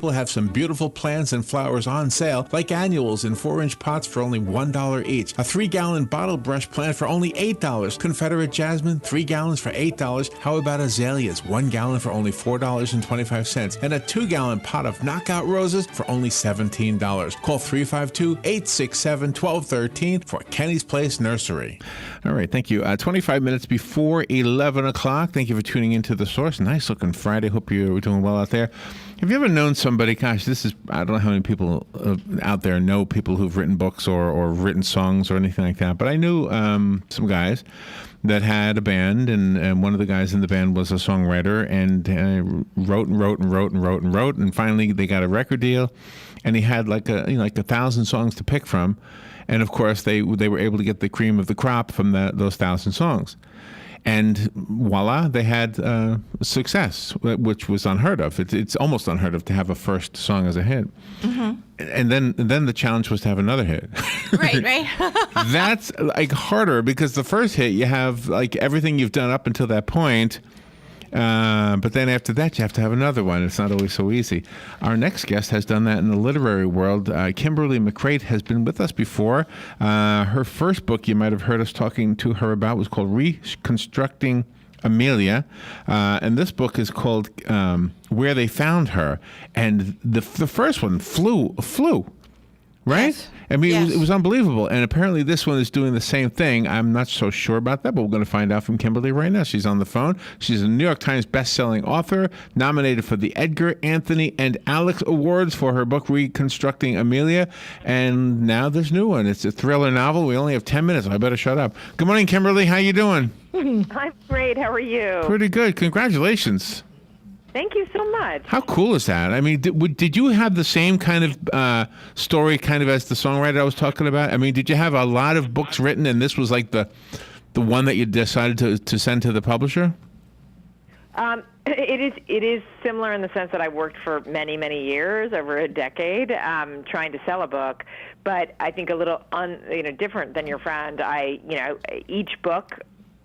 People have some beautiful plants and flowers on sale, like annuals in 4-inch pots for only $1 each. A 3-gallon bottle brush plant for only $8. Confederate jasmine, 3 gallons for $8. How about azaleas, 1 gallon for only $4.25. And a 2-gallon pot of knockout roses for only $17. Call 352-867-1213 for Kenny's Place Nursery. All right, thank you. 25 minutes before 11 o'clock. Thank you for tuning into The Source. Nice looking Friday. Hope you're doing well out there. Have you ever known somebody, gosh, I don't know how many people out there know people who've written books or written songs or anything like that, but I knew some guys that had a band, and one of the guys in the band was a songwriter, and wrote, and finally they got a record deal, and he had like 1,000 songs to pick from, and of course they were able to get the cream of the crop from those 1,000 songs. And voila, they had success, which was unheard of. It's almost unheard of to have a first song as a hit. Mm-hmm. And then the challenge was to have another hit. Right. That's like harder because the first hit, you have like everything you've done up until that point. But then after that, you have to have another one. It's not always so easy. Our next guest has done that in the literary world. Kimberly McCreight has been with us before. Her first book, you might have heard us talking to her about, was called Reconstructing Amelia. And this book is called Where They Found Her. And the first one flew. Right? Yes. I mean, Yes. it was unbelievable. And apparently this one is doing the same thing. I'm not so sure about that, but we're going to find out from Kimberly right now. She's on the phone. She's a New York Times best-selling author, nominated for the Edgar, Anthony, and Alex Awards for her book, Reconstructing Amelia. And now there's a new one. It's a thriller novel. We only have 10 minutes. I better shut up. Good morning, Kimberly. How you doing? I'm great. How are you? Pretty good. Congratulations. Thank you so much. How cool is that? I mean, did you have the same kind of story kind of as the songwriter I was talking about? I mean, did you have a lot of books written and this was like the one that you decided to send to the publisher? It is similar in the sense that I worked for many, many years, over a decade, trying to sell a book. But I think a little different than your friend. Each book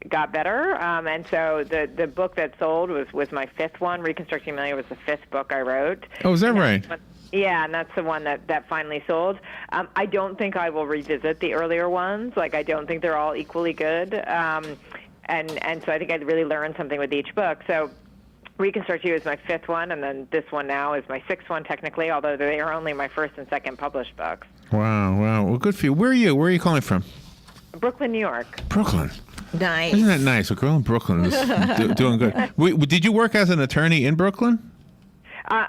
got better, and so the book that sold was my fifth one. Reconstructing Amelia was the fifth book I wrote. Oh, is that right? Yeah, and that's the one that finally sold. I don't think I will revisit the earlier ones. Like, I don't think they're all equally good, and so I think I really learned something with each book. So Reconstruct You is my fifth one, and then this one now is my sixth one technically, although they are only my first and second published books. Wow. Well, good for you. Where are you? Where are you calling from? Brooklyn, New York. Brooklyn. Nice. Isn't that nice? A girl in Brooklyn is doing good. Did you work as an attorney in Brooklyn?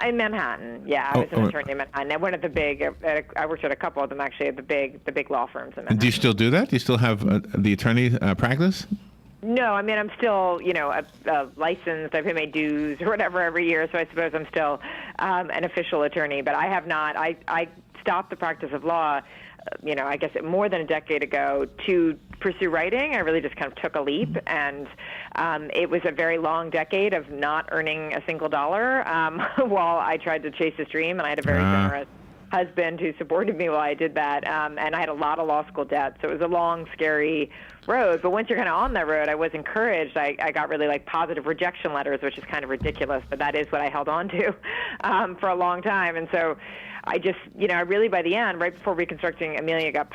In Manhattan, yeah. I was an attorney in Manhattan. I went at the big. I worked at a couple of them actually at the big law firms in Manhattan. And do you still do that? Do you still have the attorney practice? No, I mean I'm still licensed. I pay my dues or whatever every year, so I suppose I'm still an official attorney. But I have not. I stopped the practice of law. I guess more than a decade ago to pursue writing. I really just kind of took a leap, and it was a very long decade of not earning a single dollar while I tried to chase this dream, and I had a very generous husband who supported me while I did that, and I had a lot of law school debt, so it was a long, scary road. But once you're kind of on that road, I was encouraged. I got really positive rejection letters, which is kind of ridiculous, but that is what I held on to for a long time. And so I just, really by the end, right before Reconstructing Amelia got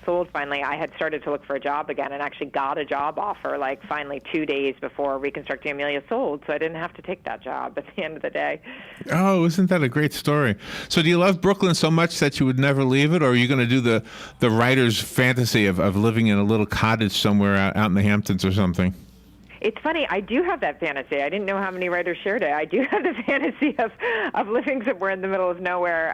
sold finally, I had started to look for a job again and actually got a job offer, finally 2 days before Reconstructing Amelia sold, so I didn't have to take that job at the end of the day. Oh, isn't that a great story? So do you love Brooklyn so much that you would never leave it, or are you going to do the writer's fantasy of living in a little cottage somewhere out in the Hamptons or something? It's funny, I do have that fantasy. I didn't know how many writers shared it. I do have the fantasy of living somewhere in the middle of nowhere.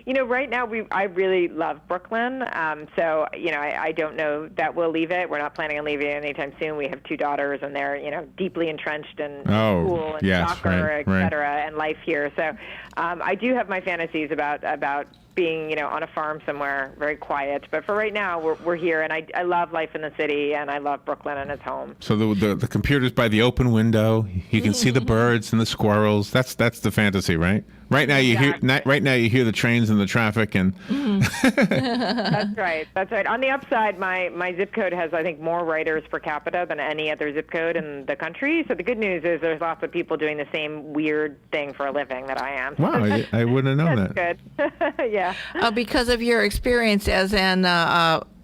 Right now I really love Brooklyn. I don't know that we'll leave it. We're not planning on leaving it anytime soon. We have two daughters, and they're, deeply entrenched in school and soccer, et cetera, and life here. So I do have my fantasies about being, on a farm somewhere, very quiet. But for right now, we're here, and I love life in the city, and I love Brooklyn and its home. So the computer's by the open window. You can see the birds and the squirrels. That's the fantasy, right? Right now you hear the trains and the traffic and. That's right. That's right. On the upside, my zip code has, I think, more writers per capita than any other zip code in the country. So the good news is there's lots of people doing the same weird thing for a living that I am. Wow, I wouldn't have known that. Good. Yeah. Because of your experience as an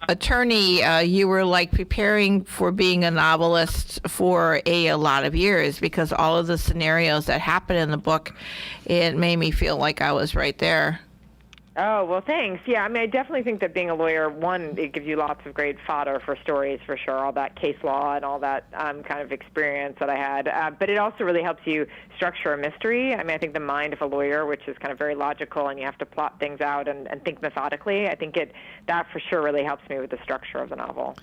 attorney, you were like preparing for being a novelist for a lot of years, because all of the scenarios that happen in the book, it made me feel like I was right there. Oh, well, thanks. Yeah, I definitely think that being a lawyer, one, it gives you lots of great fodder for stories, for sure, all that case law and all that kind of experience that I had. But it also really helps you structure a mystery. I think the mind of a lawyer, which is kind of very logical, and you have to plot things out and think methodically, I think that for sure really helps me with the structure of the novel.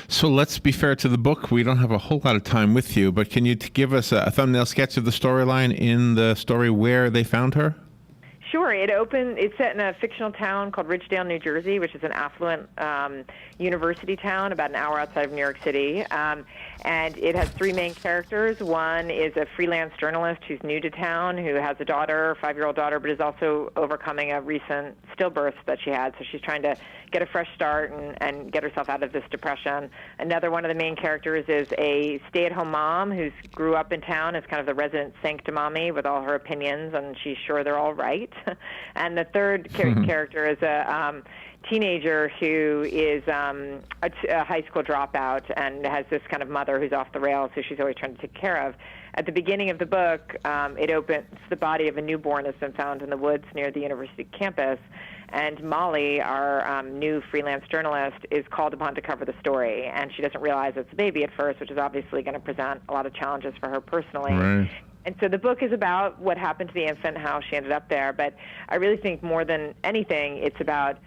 So let's be fair to the book. We don't have a whole lot of time with you, but can you give us a thumbnail sketch of the storyline in the story where they found her? Sure. It's set in a fictional town called Ridgedale, New Jersey, which is an affluent university town about an hour outside of New York City. And it has three main characters. One is a freelance journalist who's new to town, who has a daughter, a 5-year-old daughter, but is also overcoming a recent stillbirth that she had. So she's trying to get a fresh start and get herself out of this depression. Another one of the main characters is a stay-at-home mom who grew up in town as kind of the resident sanctimommy with all her opinions, and she's sure they're all right. And the third character is a teenager who is a high school dropout and has this kind of mother who's off the rails, who she's always trying to take care of. At the beginning of the book, it opens, the body of a newborn has been found in the woods near the university campus, and Molly, our new freelance journalist, is called upon to cover the story, and she doesn't realize it's a baby at first, which is obviously going to present a lot of challenges for her personally. Right. And so the book is about what happened to the infant, how she ended up there. But I really think more than anything, it's about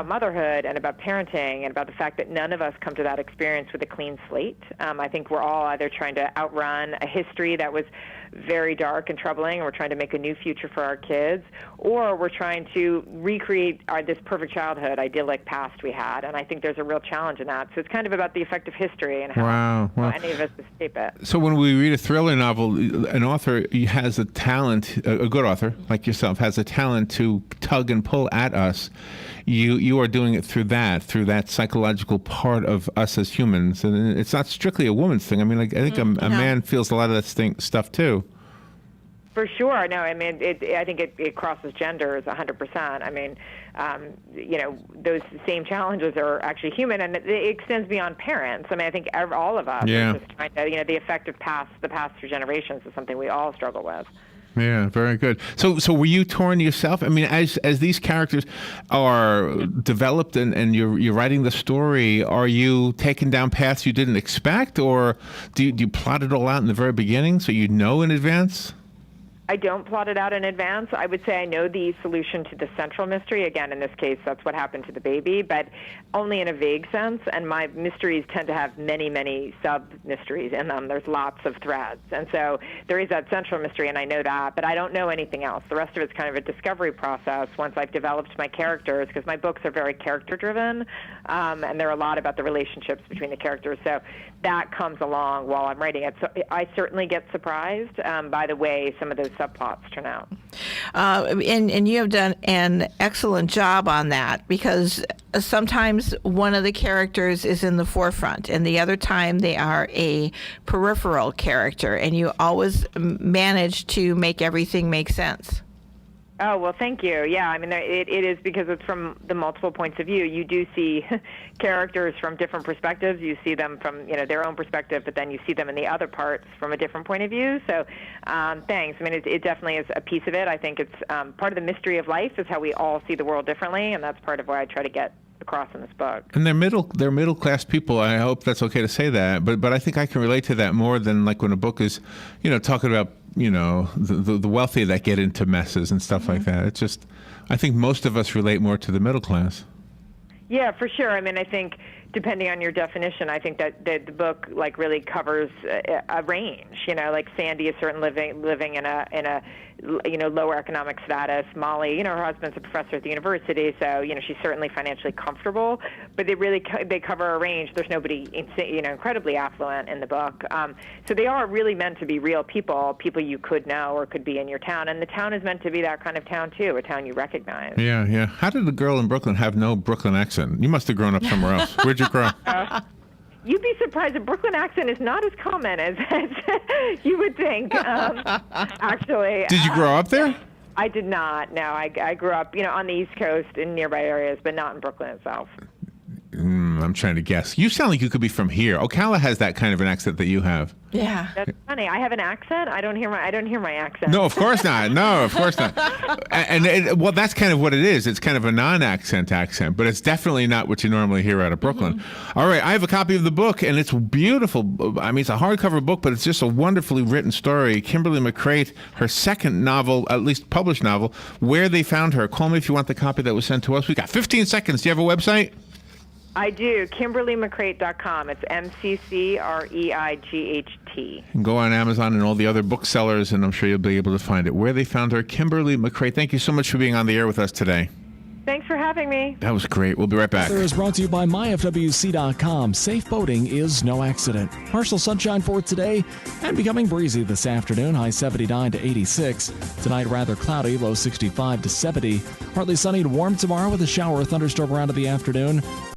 motherhood and about parenting and about the fact that none of us come to that experience with a clean slate. I think we're all either trying to outrun a history that was very dark and troubling, and we're trying to make a new future for our kids, or we're trying to recreate this perfect childhood, idyllic past we had. And I think there's a real challenge in that. So it's kind of about the effect of history and how any of us escape it. So when we read a thriller novel, an author has a talent, a good author like yourself, has a talent to tug and pull at us. You are doing it through that psychological part of us as humans, and it's not strictly a woman's thing. I think a man feels a lot of that stuff too. For sure. No, I think it crosses genders 100%. Those same challenges are actually human, and it extends beyond parents. I think all of us are just trying to, the effect of the past through generations is something we all struggle with. Yeah, very good. So were you torn yourself? As these characters are developed and you're writing the story, are you taking down paths you didn't expect, or do you plot it all out in the very beginning so you know in advance? I don't plot it out in advance. I would say I know the solution to the central mystery. Again, in this case, that's what happened to the baby, but only in a vague sense. And my mysteries tend to have many, many sub-mysteries in them. There's lots of threads. And so there is that central mystery, and I know that, but I don't know anything else. The rest of it's kind of a discovery process once I've developed my characters, because my books are very character-driven, and they're a lot about the relationships between the characters. So that comes along while I'm writing it. So I certainly get surprised by the way some of those subplots turn out. And you have done an excellent job on that, because sometimes one of the characters is in the forefront and the other time they are a peripheral character, and you always manage to make everything make sense. Oh, well, thank you. Yeah, it is because it's from the multiple points of view. You do see characters from different perspectives. You see them from, their own perspective, but then you see them in the other parts from a different point of view. So thanks. It definitely is a piece of it. I think it's part of the mystery of life is how we all see the world differently, and that's part of what I try to get across in this book. And they're middle class people. I hope that's okay to say that, but I think I can relate to that more than like when a book is, talking about the wealthy that get into messes and stuff like that. It's just, I think most of us relate more to the middle class. Yeah, for sure. I think depending on your definition, I think that the book like really covers a range. Like Sandy is certainly living in a lower economic status. Molly, her husband's a professor at the university, so she's certainly financially comfortable. But they cover a range. There's nobody incredibly affluent in the book. So they are really meant to be real people you could know or could be in your town, and the town is meant to be that kind of town too, a town you recognize. Yeah. How did the girl in Brooklyn have no Brooklyn accent? You must have grown up somewhere else. Where'd you grow? You'd be surprised. A Brooklyn accent is not as common as you would think. Actually, did you grow up there? I did not. No, I grew up, on the East Coast in nearby areas, but not in Brooklyn itself. I'm trying to guess. You sound like you could be from here. Ocala has that kind of an accent that you have. Yeah, that's funny. I have an accent. I don't hear my accent. No, of course not. No, of course not. Well, that's kind of what it is. It's kind of a non-accent, but it's definitely not what you normally hear out of Brooklyn. Mm-hmm. All right, I have a copy of the book, and it's beautiful. I mean, it's a hardcover book, but it's just a wonderfully written story. Kimberly McCreight, her second novel, at least published novel, Where They Found Her. Call me if you want the copy that was sent to us. We got 15 seconds. Do you have a website? I do. KimberlyMcCreight.com. It's McCreight. And go on Amazon and all the other booksellers, and I'm sure you'll be able to find it. Where They Found Her, Kimberly McCreight. Thank you so much for being on the air with us today. Thanks for having me. That was great. We'll be right back. Weather is brought to you by MyFWC.com. Safe boating is no accident. Partial sunshine for today and becoming breezy this afternoon. High 79 to 86. Tonight, rather cloudy, low 65 to 70. Partly sunny and warm tomorrow with a shower or thunderstorm around in the afternoon.